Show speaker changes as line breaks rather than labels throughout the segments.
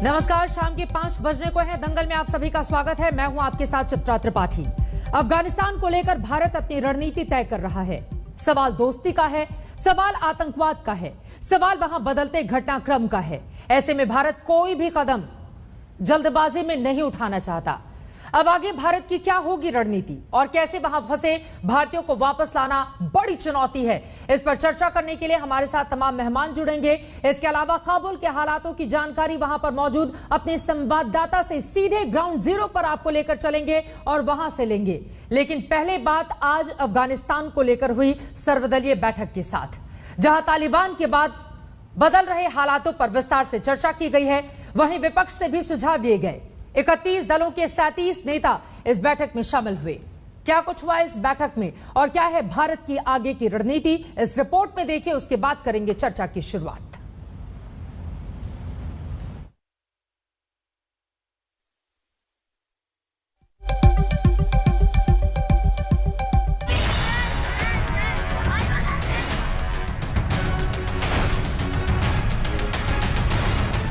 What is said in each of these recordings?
नमस्कार, शाम के 5 बजने को है। दंगल में आप सभी का स्वागत है। मैं हूं आपके साथ चित्रा त्रिपाठी। अफगानिस्तान को लेकर भारत अपनी रणनीति तय कर रहा है। सवाल दोस्ती का है, सवाल आतंकवाद का है, सवाल वहां बदलते घटनाक्रम का है। ऐसे में भारत कोई भी कदम जल्दबाजी में नहीं उठाना चाहता। अब आगे भारत की क्या होगी रणनीति और कैसे वहां फंसे भारतीयों को वापस लाना बड़ी चुनौती है। इस पर चर्चा करने के लिए हमारे साथ तमाम मेहमान जुड़ेंगे। इसके अलावा काबुल के हालातों की जानकारी वहां पर मौजूद अपने संवाददाता से सीधे ग्राउंड जीरो पर आपको लेकर चलेंगे और वहां से लेंगे। लेकिन पहले बात आज अफगानिस्तान को लेकर हुई सर्वदलीय बैठक के साथ, जहां तालिबान के बाद बदल रहे हालातों पर विस्तार से चर्चा की गई है। वहीं विपक्ष से भी सुझाव दिए गए। 31 दलों के 37 नेता इस बैठक में शामिल हुए। क्या कुछ हुआ इस बैठक में और क्या है भारत की आगे की रणनीति, इस रिपोर्ट में देखिए। उसके बाद करेंगे चर्चा की शुरुआत।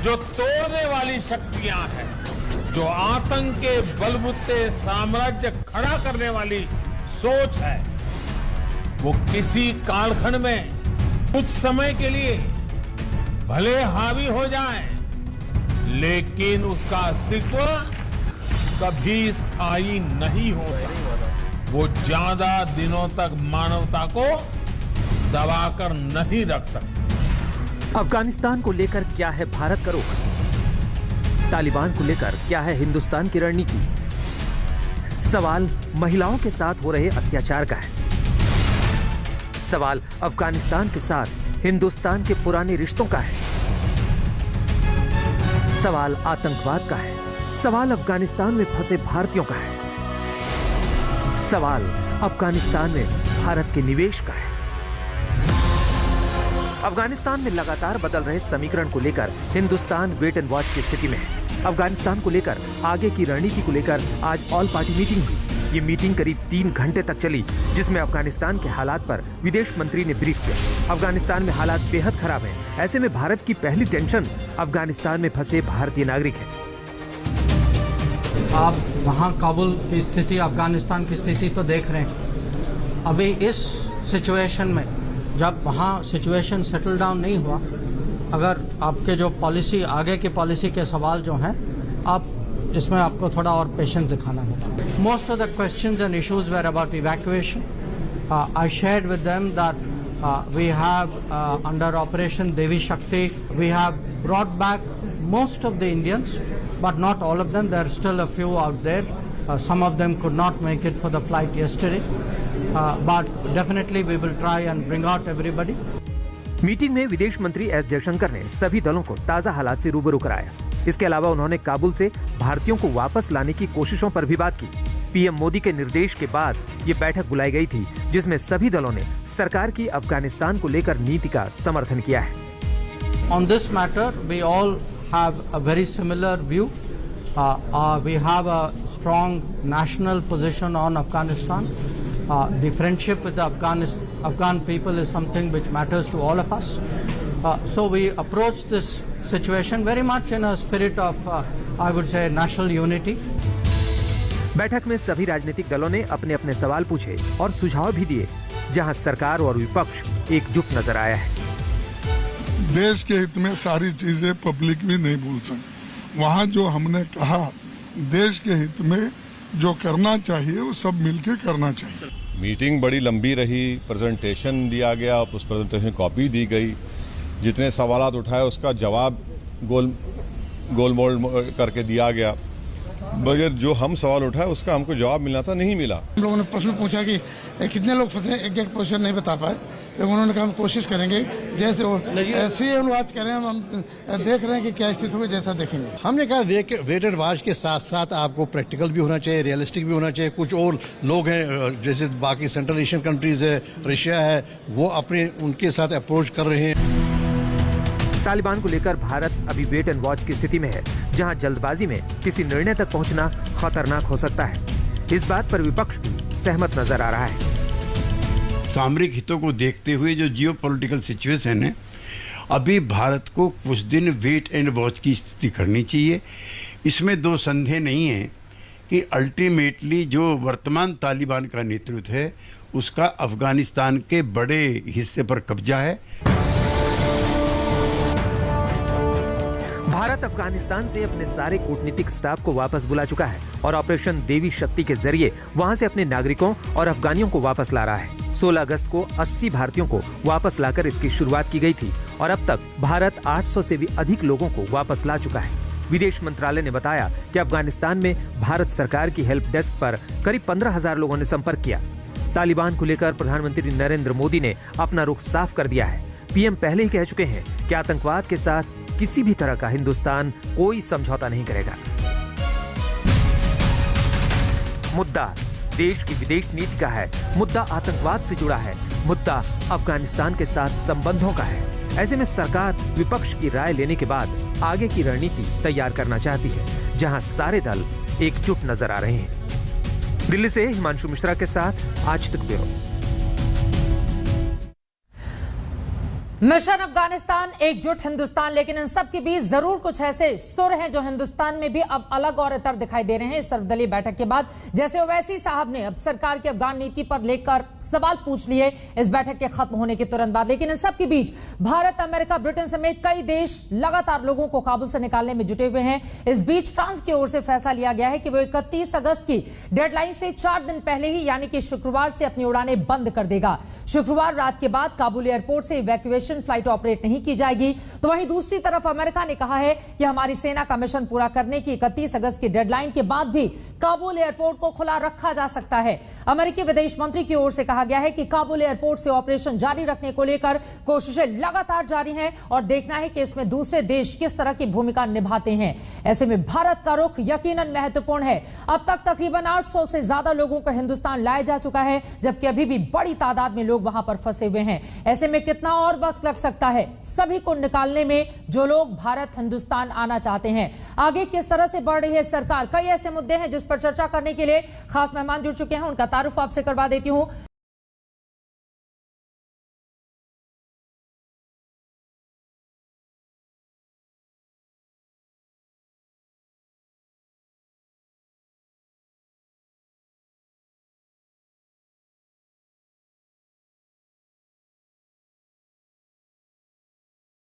जो तोड़ने वाली शक्तियां हैं, जो आतंक के बलबूते साम्राज्य खड़ा करने वाली सोच है, वो किसी कालखंड में कुछ समय के लिए भले हावी हो जाए, लेकिन उसका अस्तित्व कभी स्थायी नहीं होता। वो ज्यादा दिनों तक मानवता को दबाकर नहीं रख सकता।
अफगानिस्तान को लेकर क्या है भारत का रुख? तालिबान को लेकर क्या है हिंदुस्तान की रणनीति? सवाल महिलाओं के साथ हो रहे अत्याचार का है। सवाल अफगानिस्तान के साथ हिंदुस्तान के पुराने रिश्तों का है। सवाल आतंकवाद का है। सवाल अफगानिस्तान में फंसे भारतीयों का है। सवाल अफगानिस्तान में भारत के निवेश का है। अफगानिस्तान में लगातार बदल रहे समीकरण को लेकर हिंदुस्तान वेट एंड वॉच की स्थिति में है। अफगानिस्तान को लेकर आगे की रणनीति को लेकर आज ऑल पार्टी मीटिंग हुई। ये मीटिंग करीब 3 घंटे तक चली, जिसमें अफगानिस्तान के हालात पर विदेश मंत्री ने ब्रीफ किया। अफगानिस्तान में हालात बेहद खराब हैं। ऐसे में भारत की पहली टेंशन अफगानिस्तान में फंसे भारतीय नागरिक है।
आप वहाँ काबुल की स्थिति, अफगानिस्तान की स्थिति तो देख रहे हैं। अभी इस सिचुएशन में जब वहाँ सिचुएशन सेटल डाउन नहीं हुआ, अगर आपके जो पॉलिसी, आगे की पॉलिसी के सवाल जो हैं, आप इसमें आपको थोड़ा और पेशेंस दिखाना होगा। Most of the questions and issues were about evacuation. I shared with them that we have under operation Devi Shakti, we have brought back most of the Indians, but not all of them. There are still a few out there. Some of them could not make it for the flight yesterday. But definitely we will try and bring out everybody.
Meeting में विदेश मंत्री S Jaishankar ने सभी दलों को ताजा हालात से रूबरू कराया। इसके अलावा उन्होंने काबुल से भारतीयों को वापस लाने की कोशिशों पर भी बात की। पीएम मोदी के निर्देश के बाद ये बैठक बुलाई गई थी, जिसमें सभी दलों ने सरकार की अफगानिस्तान को लेकर नीति का समर्थन किया है।
On this matter, we all have a very similar view. We have a strong national position on Afghanistan. The friendship with the Afghan people is something which matters to all of us. So we approach this situation very much in a spirit of, I would say, national unity.
बैठक में सभी राजनीतिक दलों ने अपने अपने सवाल पूछे और सुझाव भी दिए, जहां सरकार और विपक्ष एकजुट नजर आया है।
देश के हित में सारी चीजें पब्लिक भी नहीं भूल सकती। वहाँ जो हमने कहा, देश के हित में जो करना चाहिए वो सब मिलके करना चाहिए।
मीटिंग बड़ी लंबी रही, प्रेजेंटेशन दिया गया, उस प्रेजेंटेशन कॉपी दी गई, जितने सवालात उठाए उसका जवाब गोल मोल करके दिया गया, मगर जो हम सवाल उठाए उसका हमको जवाब मिलना था, नहीं मिला।
हम लोगों ने प्रश्न पूछा कि कितने लोग फंसे, एग्जैक्ट पोजीशन नहीं बता पाए, लेकिन उन्होंने कहा हम कोशिश करेंगे, जैसे ऐसे अनुवाद करें, हम देख रहे हैं कि क्या स्थिति हुई, जैसा देखेंगे।
हमने कहा वेटेड वाच के साथ साथ आपको प्रैक्टिकल भी होना चाहिए, रियलिस्टिक भी होना चाहिए। कुछ और लोग हैं जैसे बाकी सेंट्रल एशियन कंट्रीज है, रशिया है, वो अपने उनके साथ अप्रोच कर रहे हैं।
तालिबान को लेकर भारत अभी वेट एंड वॉच की स्थिति में है, जहां जल्दबाजी में किसी निर्णय तक पहुंचना खतरनाक हो सकता है। इस बात पर विपक्ष भी सहमत नजर आ रहा है।
सामरिक हितों को देखते हुए जो जियोपॉलिटिकल सिचुएशन है
अभी भारत को कुछ दिन वेट एंड वॉच की स्थिति करनी चाहिए। इसमें दो संदेह नहीं है कि अल्टीमेटली जो वर्तमान तालिबान का नेतृत्व है उसका अफगानिस्तान के बड़े हिस्से पर कब्जा है।
भारत अफगानिस्तान से अपने सारे कूटनीतिक स्टाफ को वापस बुला चुका है और ऑपरेशन देवी शक्ति के जरिए वहां से अपने नागरिकों और अफगानियों को वापस ला रहा है। 16 अगस्त को 80 भारतीयों को वापस लाकर इसकी शुरुआत की गई थी और अब तक भारत 800 से भी अधिक लोगों को वापस ला चुका है। विदेश मंत्रालय ने बताया कि अफगानिस्तान में भारत सरकार की हेल्प डेस्क पर करीब 15,000 लोगों ने संपर्क किया। तालिबान को लेकर प्रधानमंत्री नरेंद्र मोदी ने अपना रुख साफ कर दिया है। पीएम पहले ही कह चुके हैं कि आतंकवाद के साथ किसी भी तरह का हिंदुस्तान कोई समझौता नहीं करेगा। मुद्दा देश की विदेश नीति का है, मुद्दा आतंकवाद से जुड़ा है, मुद्दा अफगानिस्तान के साथ संबंधों का है। ऐसे में सरकार विपक्ष की राय लेने के बाद आगे की रणनीति तैयार करना चाहती है, जहां सारे दल एकजुट नजर आ रहे हैं। दिल्ली से हिमांशु मिश्रा के साथ आज तक ब्यूरो।
मिशन अफगानिस्तान, एकजुट हिंदुस्तान, लेकिन इन सब के बीच जरूर कुछ ऐसे सुर हैं जो हिंदुस्तान में भी अब अलग और इतर दिखाई दे रहे हैं इस सर्वदलीय बैठक के बाद। जैसे ओवैसी साहब ने अब सरकार की अफगान नीति पर लेकर सवाल पूछ लिए इस बैठक के खत्म होने के तुरंत बाद। लेकिन इन सब के बीच भारत, अमेरिका, ब्रिटेन समेत कई देश लगातार लोगों को काबुल से निकालने में जुटे हुए हैं। इस बीच फ्रांस की ओर से फैसला लिया गया है कि वो 31 अगस्त की डेडलाइन से 4 दिन पहले ही यानी कि शुक्रवार से अपनी उड़ानें बंद कर देगा। शुक्रवार रात के बाद काबुल एयरपोर्ट से इवैक्यूएशन फ्लाइट ऑपरेट नहीं की जाएगी। तो वहीं दूसरी तरफ अमेरिका ने कहा है कि हमारी सेना का मिशन पूरा करने की 31 अगस्त की डेडलाइन के बाद भी काबुल एयरपोर्ट को खुला रखा जा सकता है। अमेरिकी विदेश मंत्री की ओर से कहा गया है कि काबुल एयरपोर्ट से ऑपरेशन जारी रखने को लेकर कोशिशें लगातार जारी हैं और देखना है कि इसमें दूसरे देश किस तरह की भूमिका निभाते हैं। ऐसे में भारत का रुख यकीनन महत्वपूर्ण है। अब तक तकरीबन 800 से ज्यादा लोगों को हिंदुस्तान लाया जा चुका है, जबकि अभी भी बड़ी तादाद में लोग वहां पर फंसे हुए हैं। ऐसे में कितना और वक्त लग सकता है सभी को निकालने में जो लोग भारत हिंदुस्तान आना चाहते हैं। आगे किस तरह से बढ़ रही है सरकार, कई ऐसे मुद्दे हैं जिस पर चर्चा करने के लिए खास मेहमान जुड़ चुके हैं। उनका तारुफ आपसे करवा देती हूं।